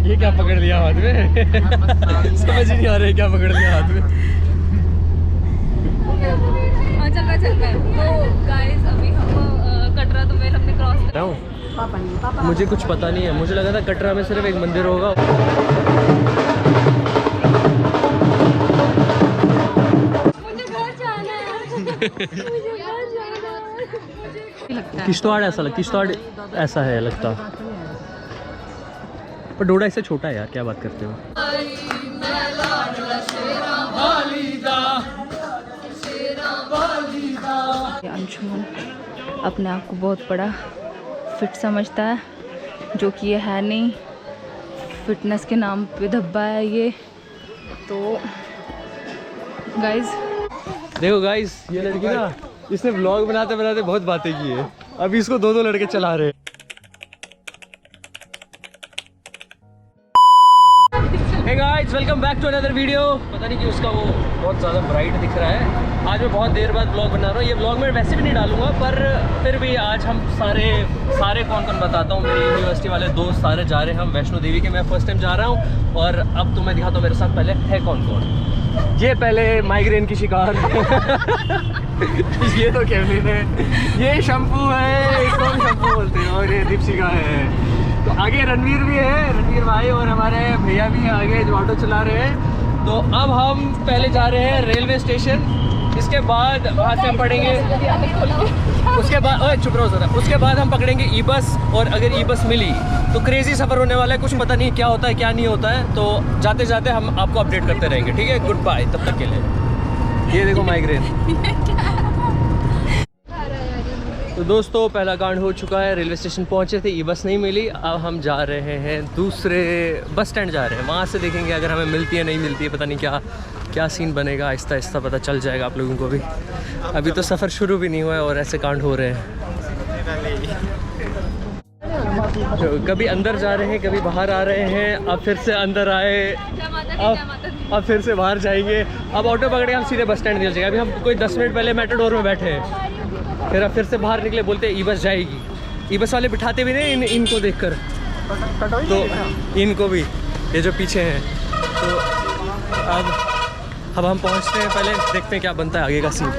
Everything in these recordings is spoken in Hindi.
ये क्या पकड़ लिया हाथ में? समझ ही नहीं आ रहा है क्या पकड़ लिया हाथ में। हाँ चल रहा है। तो गाइस अभी हम कटरा तो वेल हमने क्रॉस कर पापा मुझे कुछ पता नहीं है, मुझे लगा था कटरा में सिर्फ एक मंदिर होगा। मुझे घर जाना है। किश्तवाड़ ऐसा लग, किश्तवाड़ ऐसा है लगता, पर डोडा इससे छोटा है यार, क्या बात करते हो। अंशुमन अपने आप को बहुत बड़ा फिट समझता है, जो कि ये है नहीं। फिटनेस के नाम पे धब्बा है ये। तो गाइज देखो गाइस, ये लड़की ना, इसने व्लॉग बनाते बनाते बहुत बातें की है। अभी इसको दो लड़के चला रहे हैं। Hey guys, welcome back to another video। पता नहीं कि उसका वो बहुत ज़्यादा ब्राइट दिख रहा है। आज मैं बहुत देर बाद व्लॉग बना रहा हूँ। ये व्लॉग मैं वैसे भी नहीं डालूंगा, पर फिर भी आज हम सारे कौन बताता हूँ। मेरी यूनिवर्सिटी वाले दोस्त सारे जा रहे हैं हम वैष्णो देवी के। मैं फर्स्ट टाइम जा रहा हूँ और अब तुम्हें दिखाता हूँ मेरे साथ पहले है कौन। ये पहले माइग्रेन की शिकार ये तो केवलिन है, ये शैम्पू है, इसको हम शैम्पू बोलते हैं, और ये दीपशिका है। तो आगे रणवीर भी है, रणवीर भाई, और हमारे भैया भी हैं आगे जो ऑटो चला रहे हैं। तो अब हम पहले जा रहे हैं रेलवे स्टेशन, इसके बाद वहाँ से हम पढ़ेंगे, उसके बाद चुप रहो ज़रा, उसके बाद हम पकड़ेंगे ई बस। और अगर ई बस मिली तो क्रेजी सफ़र होने वाला है, कुछ पता नहीं क्या होता है क्या नहीं होता है। तो जाते जाते हम आपको अपडेट करते रहेंगे, ठीक है। गुड बाय तब तक के लिए। ये देखो माइग्रेन। तो दोस्तों पहला कांड हो चुका है, रेलवे स्टेशन पहुंचे थे, ई बस नहीं मिली। अब हम जा रहे हैं दूसरे बस स्टैंड जा रहे हैं, वहाँ से देखेंगे अगर हमें मिलती है नहीं मिलती है, पता नहीं क्या सीन बनेगा। आहिस्ता आहिस्ता पता चल जाएगा आप लोगों को भी। अभी तो सफ़र शुरू भी नहीं हुआ है और ऐसे कांड हो रहे हैं। तो कभी अंदर जा रहे हैं, कभी बाहर आ रहे हैं, अब फिर से अंदर आए, अब फिर से बाहर जाएंगे। अब ऑटो पकड़े हम सीधे बस स्टैंड निकल जाएंगे। अभी हम कोई 10 मिनट पहले मेट्रोडोर में बैठे हैं, फिर अब फिर से बाहर निकले, बोलते हैं ई बस जाएगी। ई बस वाले बिठाते भी नहीं इनको देखकर, तो इनको भी, ये जो पीछे हैं। तो अब हम पहुंचते हैं, पहले देखते हैं क्या बनता है आगे का सीन।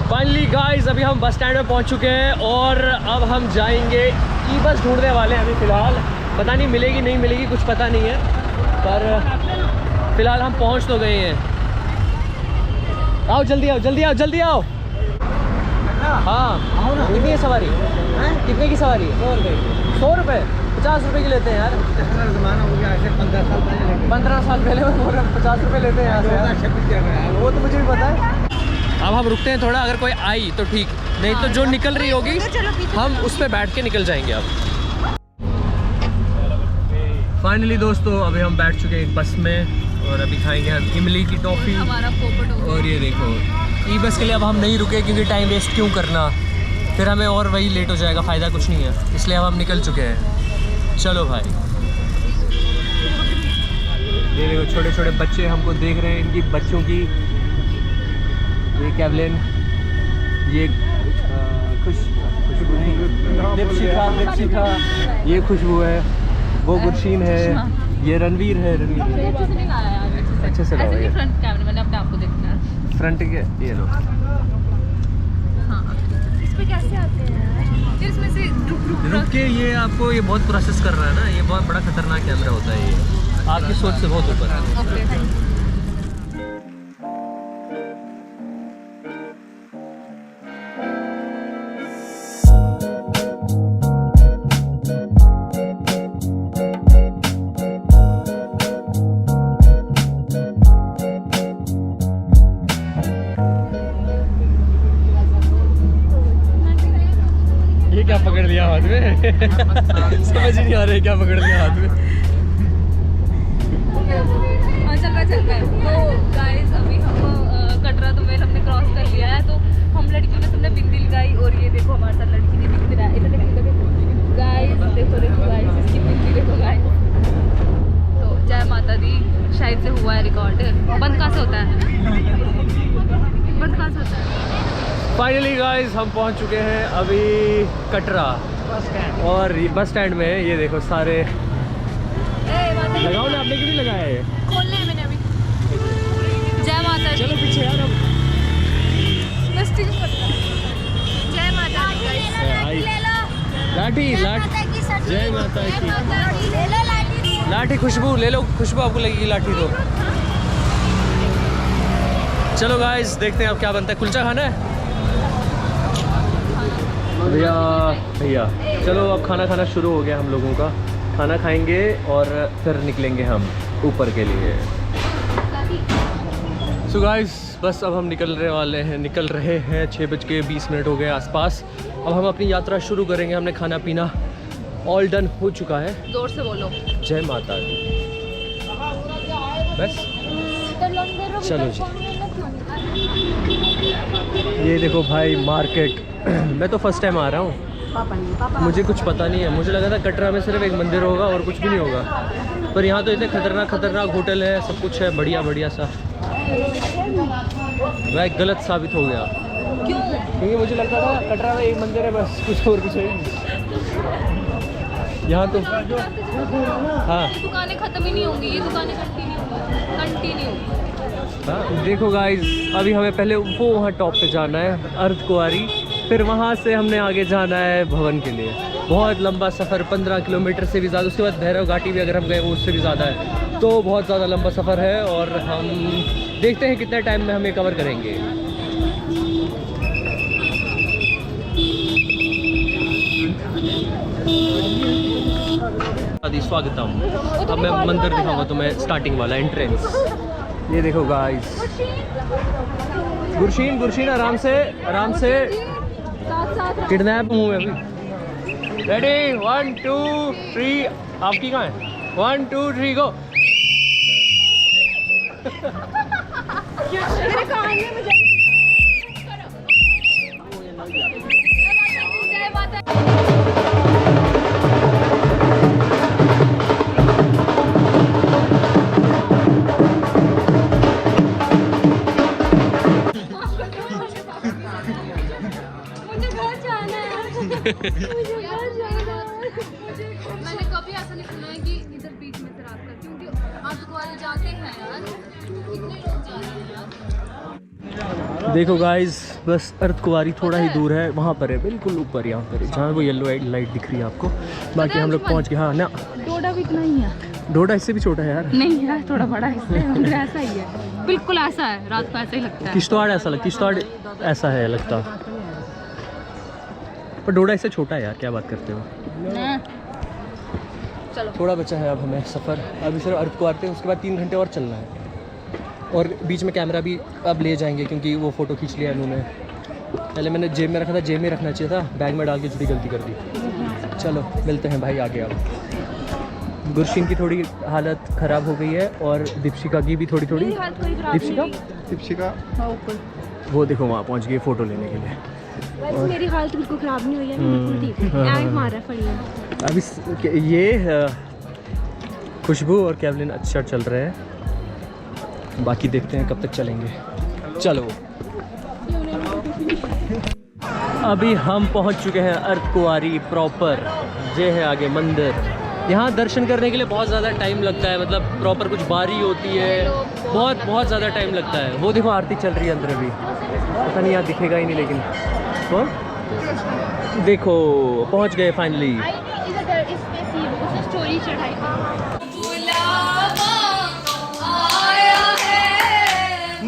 फाइनली गाइस अभी हम बस स्टैंड में पहुंच चुके हैं और अब हम जाएंगे, ई बस ढूंढने वाले हैं अभी फ़िलहाल। पता नहीं मिलेगी नहीं मिलेगी, कुछ पता नहीं है, पर फ़िलहाल हम पहुंच तो गए हैं। आओ जल्दी आओ जल्दी आओ जल्दी आओ। हाँ कितनी है सवारी? कितने की सवारी? 100 रुपये। 50 रुपये की लेते हैं यार। ज़माना हो गया ऐसे 15 साल पहले 50 रुपये लेते हैं यहाँ से। वो तो मुझे भी पता है। अब हम रुकते हैं थोड़ा, अगर कोई आई तो ठीक, नहीं तो जो निकल रही होगी हम उस पर बैठ के निकल जाएंगे। अब फाइनली दोस्तों अभी हम बैठ चुके हैं एक बस में और अभी खाएंगे हम इमली की टॉफ़ी। और ये देखो ई बस के लिए अब हम नहीं रुके, क्योंकि टाइम वेस्ट क्यों करना, फिर हमें और वही लेट हो जाएगा, फ़ायदा कुछ नहीं है, इसलिए अब हम निकल चुके हैं। चलो भाई। ये देखो छोटे छोटे बच्चे हमको देख रहे हैं, इनकी बच्चों की, ये कैवलिन, ये दीपशिखा, ये खुशबू है, वो गुरशीन है, ये रणवीर है। अच्छे से लाओ ये फ्रंट कैमरे, मैंने अपने आप को देखना है फ्रंट के, ये लो। हाँ इस पे कैसे आते हैं फिर इसमें से रुक के, ये आपको ये बहुत प्रोसेस कर रहा है ना, ये बहुत बड़ा खतरनाक कैमरा होता है, ये आपकी सोच से बहुत ऊपर है। ये क्या पकड़ लिया हाथ में? समझ ही नहीं आ रहा है क्या पकड़ लिया हाथ में। चल रहा है। तो गाइस अभी हम कटरा तो वेल हमने क्रॉस कर लिया है। तो हम लड़कियों ने सबने बिंदी लगाई और ये देखो हमारे साथ लड़की ने बिंदी लगाई। इधर देखो गाइस, देखो गाइस इसकी बिंदी देखो गाइस। तो जय माता दी, शायद से हुआ है रिकॉर्ड। बंद कहाँ से होता है? बंद कहाँ से होता है? फाइनली गाइस हम पहुंच चुके हैं अभी कटरा और बस स्टैंड में। ये देखो सारे लगाओ ना, आपने क्यों नहीं लगाया है? खोलना है मैंने अभी। जय माता दी। चलो पीछे यार अब। जय माता दी guys। लाठी जय माता की। लाठी खुशबू ले लो, खुशबू आपको लगेगी लाठी तो। चलो गाइस देखते हैं अब क्या बनता है। कुलचा खाना है भैया? भैया चलो अब खाना खाना शुरू हो गया हम लोगों का। खाना खाएंगे और फिर निकलेंगे हम ऊपर के लिए। सो गाइस बस अब हम निकल रहे हैं 6:20 हो गए आसपास। अब हम अपनी यात्रा शुरू करेंगे। हमने खाना पीना ऑल डन हो चुका है। जोर से बोलो। जय माता दी। बस चलो जी। ये देखो भाई मार्केट। मैं तो फर्स्ट टाइम आ रहा हूँ, मुझे कुछ पता नहीं है। मुझे लगा था कटरा में सिर्फ एक मंदिर होगा और कुछ भी नहीं होगा, पर यहाँ तो इतने खतरनाक होटल है, सब कुछ है बढ़िया सा। वह गलत साबित हो गया। क्यों? क्योंकि मुझे लगता था कटरा में एक मंदिर है बस, कुछ और कुछ है नहीं। यहाँ तो हाँ दुकानें खत्म ही नहीं होंगी, ये दुकानें कंटिन्यू। हाँ देखो गाइज अभी हमें पहले वो वहाँ टॉप पे जाना है अर्धकुंवारी, फिर वहाँ से हमने आगे जाना है भवन के लिए। बहुत लंबा सफ़र, 15 किलोमीटर से भी ज़्यादा। उसके बाद भैरव घाटी भी अगर हम गए वो उससे भी ज़्यादा है, तो बहुत ज़्यादा लंबा सफ़र है और हम देखते हैं कितने टाइम में हम ये कवर करेंगे। स्वागतम। अब मैं मंदिर दिखाऊंगा तुम्हें, स्टार्टिंग वाला एंट्रेंस। ये देखो गाइस, गुरशीन आराम से किडनैप हूँ मैं अभी। रेडी 1 2 3। आपकी कहाँ है? 1 2 3 गो। मेरे कान में मुझे जय माता दी। मैंने कभी ऐसा नहीं सुना है कि इधर बीच में से रात का, क्योंकि आजू वाले जाते हैं यार, कितने लोग जा रहे हैं यार। देखो गाइस बस अर्धकुंवारी थोड़ा ही दूर है, वहाँ पर है बिल्कुल ऊपर, यहाँ पर जहाँ वो येलो लाइट दिख रही है आपको। बाकी हम लोग पहुँच गए। हाँ ना, डोडा भी इतना ही है। डोडा इससे भी छोटा है यार। नहीं यार थोड़ा बड़ा है, इससे मंदिर ऐसा ही है, बिल्कुल ऐसा है, रात को ऐसा ही लगता है। किश्तवाड़ ऐसा है लगता, पर डोडा इससे छोटा है यार। क्या बात करते हो? चलो थोड़ा बचा है अब हमें सफ़र। अभी सिर्फ अर्धकुंवारी थे, उसके बाद 3 घंटे और चलना है। और बीच में कैमरा भी अब ले जाएंगे क्योंकि वो फ़ोटो खींच लिया इन्होंने। पहले मैंने जेब में रखा था, जेब में रखना चाहिए था, बैग में डाल के छोटी गलती कर दी। चलो मिलते हैं भाई आगे। अब गुरशीन की थोड़ी हालत ख़राब हो गई है और दीपशिका की भी थोड़ी। दीपशिका वो देखो वहाँ पहुँच गई फ़ोटो लेने के लिए। मेरी हालत बिल्कुल ख़राब नहीं हुई है, बिल्कुल ठीक है। ऐड मार रहा है अभी ये खुशबू और कैवलिन अच्छा चल रहे हैं, बाकी देखते हैं कब तक चलेंगे। चलो अभी हम पहुंच चुके हैं अर्धकुंवारी प्रॉपर। ये है आगे मंदिर। यहाँ दर्शन करने के लिए बहुत ज़्यादा टाइम लगता है, मतलब प्रॉपर कुछ बारी होती है, बहुत ज़्यादा टाइम लगता है। वो देखो आरती चल रही है अंदर भी, पता नहीं यहाँ दिखेगा ही नहीं, लेकिन कौन देखो पहुँच गए फाइनली। स्टोरी चढ़ाई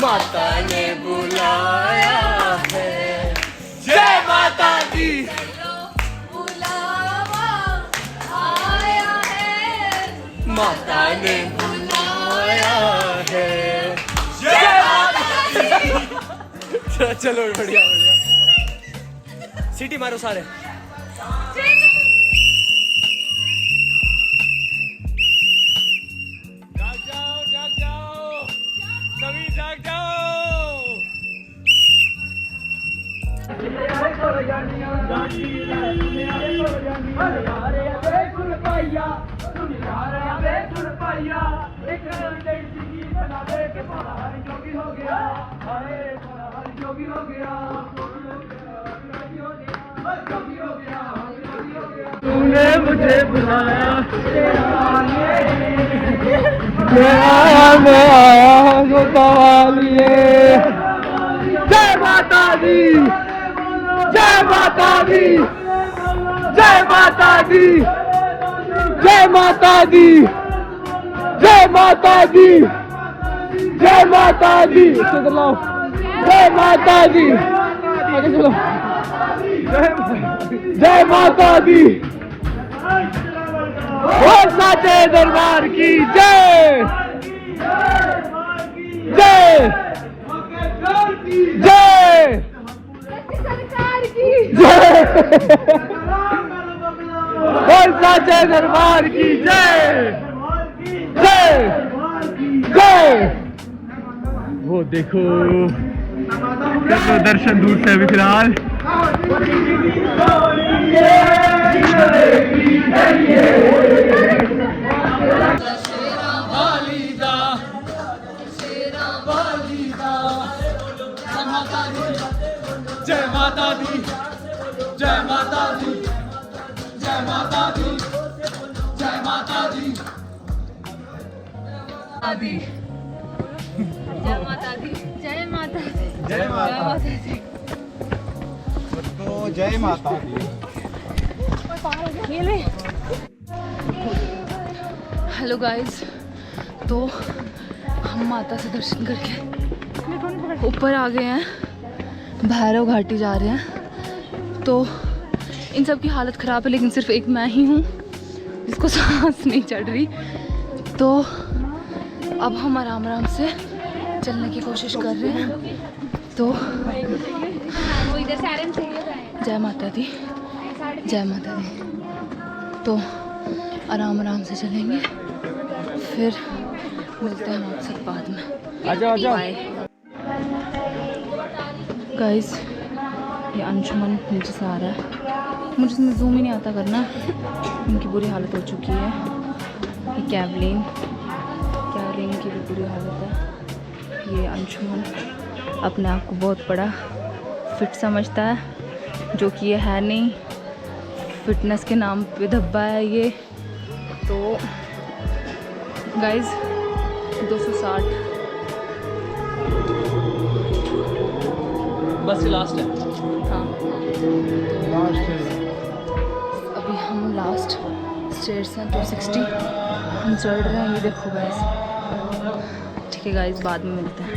माता ने बुलाया है, जय माता दी। माता ने बुलाया है, जय माता दी। चलो बढ़िया। सीटी मारो सारे। जाग जाओ सभी, जाग जाओ। तूने मुझे बुलाया, मैं आया जो सवालिए। जय माता दी, जय माता दी, जय माता दी, जय माता दी, जय माता दी, जय माता दी। इधर लाओ, जय माता दी, आगे चलो, जय माता दी। और साचे दरबार की जय, जय जय सरकार की जय, और साचे दरबार की जय, जय जय। वो देखो दर्शन दूर से अभी फिलहाल। जय माता दी, जय माता दी, जय माता दी, जय माता दी, आदि जय माता दी, जय माता दी, जय माता दी। तो जय माता दी। हेलो गाइस, तो हम माता से दर्शन करके ऊपर आ गए हैं, भैरव घाटी जा रहे हैं। तो इन सब की हालत ख़राब है, लेकिन सिर्फ एक मैं ही हूँ जिसको सांस नहीं चढ़ रही। तो अब हम आराम आराम से चलने की कोशिश कर रहे हैं। तो जय माता दी, जय माता दी। तो आराम आराम से चलेंगे, फिर मिलते हैं आपसे बाद में। आजा आजा। गाइस, ये अंशुमन नीचे से आ रहा है, मुझे इसमें जूम ही नहीं आता करना, इनकी बुरी हालत हो चुकी है। ये कैवलिन की भी बुरी हालत है। ये अंशुमन अपने आप को बहुत बड़ा फिट समझता है, जो कि ये है नहीं। फिटनेस के नाम पे धब्बा है ये। तो गाइस 260 बस ये लास्ट है। हाँ, अभी हम लास्ट स्टेयर्स हैं 260 हम चढ़ रहे हैं। ये देखो गाइस, ठीक है गाइस, बाद में मिलते हैं।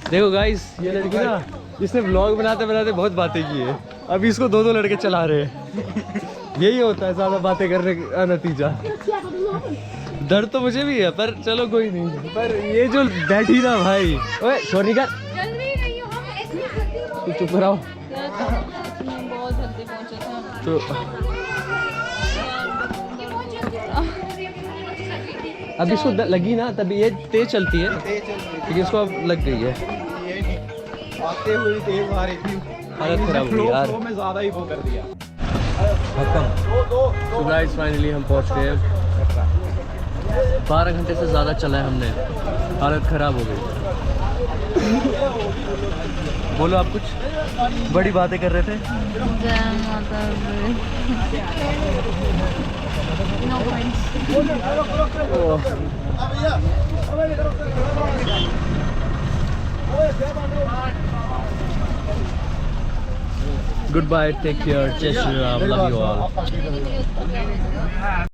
देखो गाइस, ये लड़की ना, इसने व्लॉग बनाते बनाते बहुत बातें की है। अभी इसको दो लड़के चला रहे हैं। यही होता है ज़्यादा बातें करने का नतीजा। डर तो मुझे भी है, पर चलो कोई नहीं। पर ये जो बैठी ना भाई, ओए शोर निकाल, तू चुप रहो। बहुत जल्दी पहुंचे थे। तो अब इसको लगी ना, तभी ये तेज चलती है, लेकिन इसको अब लग गई है। आते हुए तेज आ रही थी, हालत खराब हो गई यार। फ्लो में ज़्यादा ही वो कर दिया। तो गाइस फाइनली हम पहुंच गए। 12 घंटे से ज़्यादा चला है हमने, हालत ख़राब हो गई। बोलो, आप कुछ बड़ी बातें कर रहे थे। जय माता दी। No points. Goodbye, take care, jai Shri Ram, love you all.